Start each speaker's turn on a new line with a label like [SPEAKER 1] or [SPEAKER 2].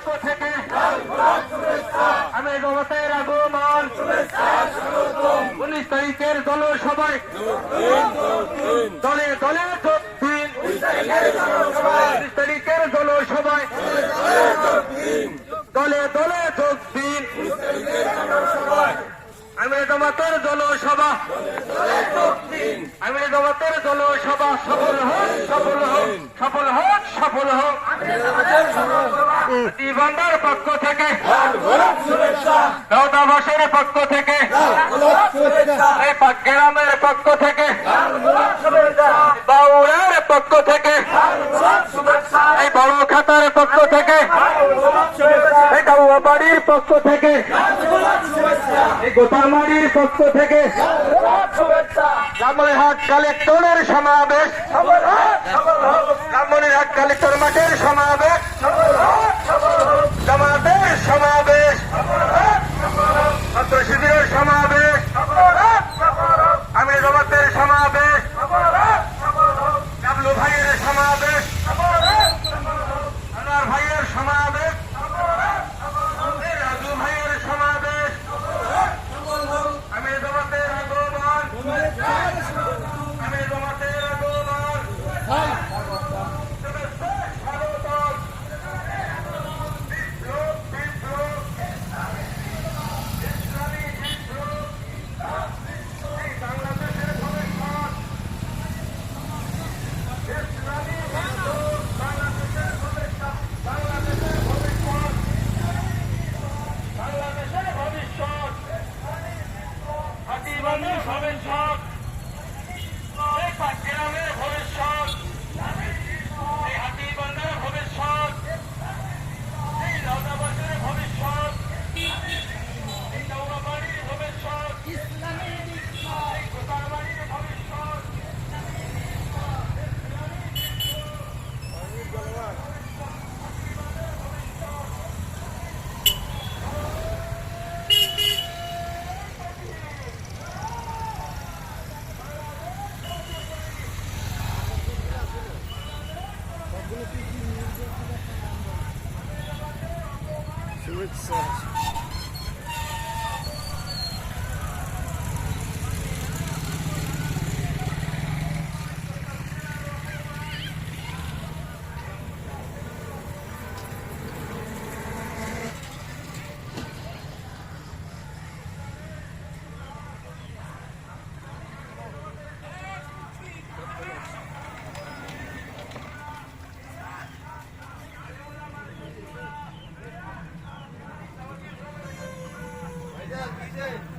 [SPEAKER 1] পক্ষ থেকে আমি জমাতের আগমন 19 তারিখের জনসভায় দলে দলে যোগ দিন 19 তারিখের জনসভায় দলে দলে যোগ দিন আমি জমাতের জনসভা আমি জমাতের জনসভা সফল হোক সফল হোক সফল হোক সফল হোক জীবনদার পক্ষ থেকে দাউদাবাসের পক্ষ থেকে এই গ্রামের পক্ষ থেকে বাউরের পক্ষ থেকে এই বড় খাতার পক্ষ থেকে এই ডাউয়াবাড়ির পক্ষ থেকে এই গোতামারির পক্ষ থেকে রামমনিরহাট কালেক্টরের সমাবেশ রামমনিরহাট কালেক্টর মাঠের সমাবেশ জামাতের সমাবেশ ছাত্র শিবিরের সমাবেশ আমি জামাতের সমাবেশ ডাবলু ভাইয়ের সমাবেশ আনোয়ার ভাইয়ের সমাবেশ রাজু ভাইয়ের সমাবেশ আমি জামাতের আগমন আমি জামাতের আগমন ভবিষ্যৎ এই গ্রামের ভবিষ্যৎ এই হাতিবান্ধার ভবিষ্যৎ এই দাউদাবাসের ভবিষ্যৎ এই দাউদাবাড়ির ভবিষ্যৎ এই গোতারবাড়ির ভবিষ্যৎ DJ.